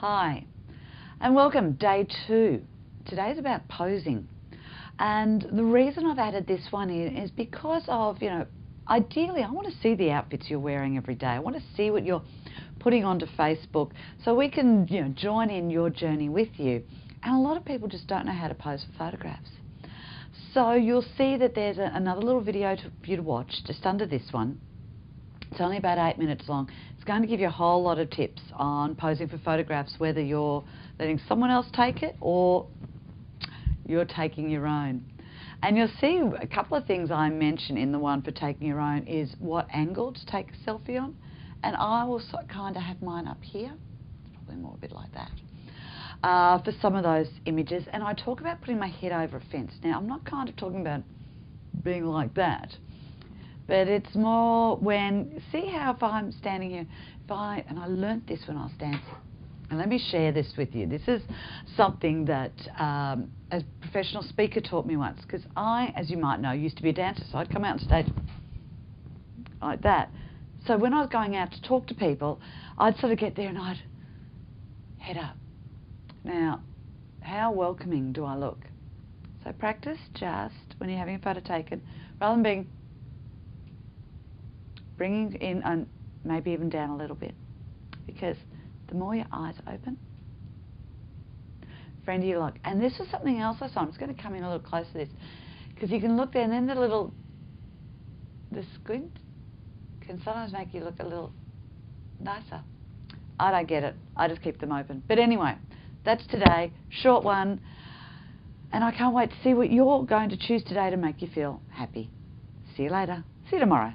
Hi, and welcome, day 2. Today's about posing. And the reason I've added this one in is because of, ideally I want to see the outfits you're wearing every day. I want to see what you're putting onto Facebook so we can, join in your journey with you. And a lot of people just don't know how to pose for photographs. So you'll see that there's another little video for you to watch just under this one. It's only about 8 minutes long. It's going to give you a whole lot of tips on posing for photographs, whether you're letting someone else take it or you're taking your own. And you'll see a couple of things I mention in the one for taking your own is what angle to take a selfie on. And I will kind of have mine up here. It's probably more a bit like that. For some of those images. And I talk about putting my head over a fence. Now, I'm not kind of talking about being like that. But it's more when, see how if I'm standing here, and I learnt this when I was dancing. And let me share this with you. This is something that a professional speaker taught me once. Because I, as you might know, used to be a dancer. So I'd come out on stage like that. So when I was going out to talk to people, I'd sort of get there and I'd head up. Now, how welcoming do I look? So practice just when you're having a photo taken, rather than bringing in and maybe even down a little bit, because the more your eyes open, friend you look. And this is something else I saw. I'm just going to come in a little closer to this, because you can look there and then the squint can sometimes make you look a little nicer. I don't get it. I just keep them open. But anyway, that's today. Short one. And I can't wait to see what you're going to choose today to make you feel happy. See you later. See you tomorrow.